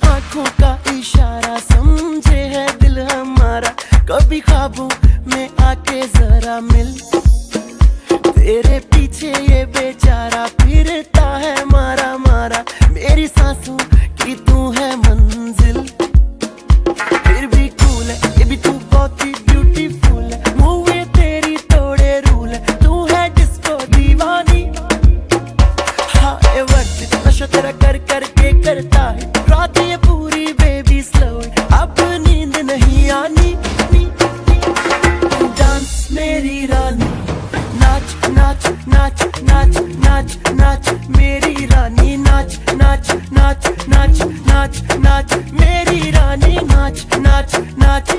आंखों का इशारा समझे है दिल हमारा, कभी ख्वाबों में आके जरा मिल। तेरे पीछे ये बेचारा फिरता है मारा मारा, मेरी सांसों की तू है मंजिल। फिर भी कूल है ये भी तू बहुत ही ब्यूटीफुल है, मूवी तेरी तोड़े रूल है, तू है डिस्को दीवानी। हाँ ये वक्त नशा तेरा कर करके करता है, रात ये पूरी बेबी स्लो, अब नींद नहीं आनी। डांस मेरी रानी, नाच नाच नाच नाच नाच नाच मेरी रानी, नाच नाच नाच नाच नाच नाच मेरी रानी, नाच नाच नाच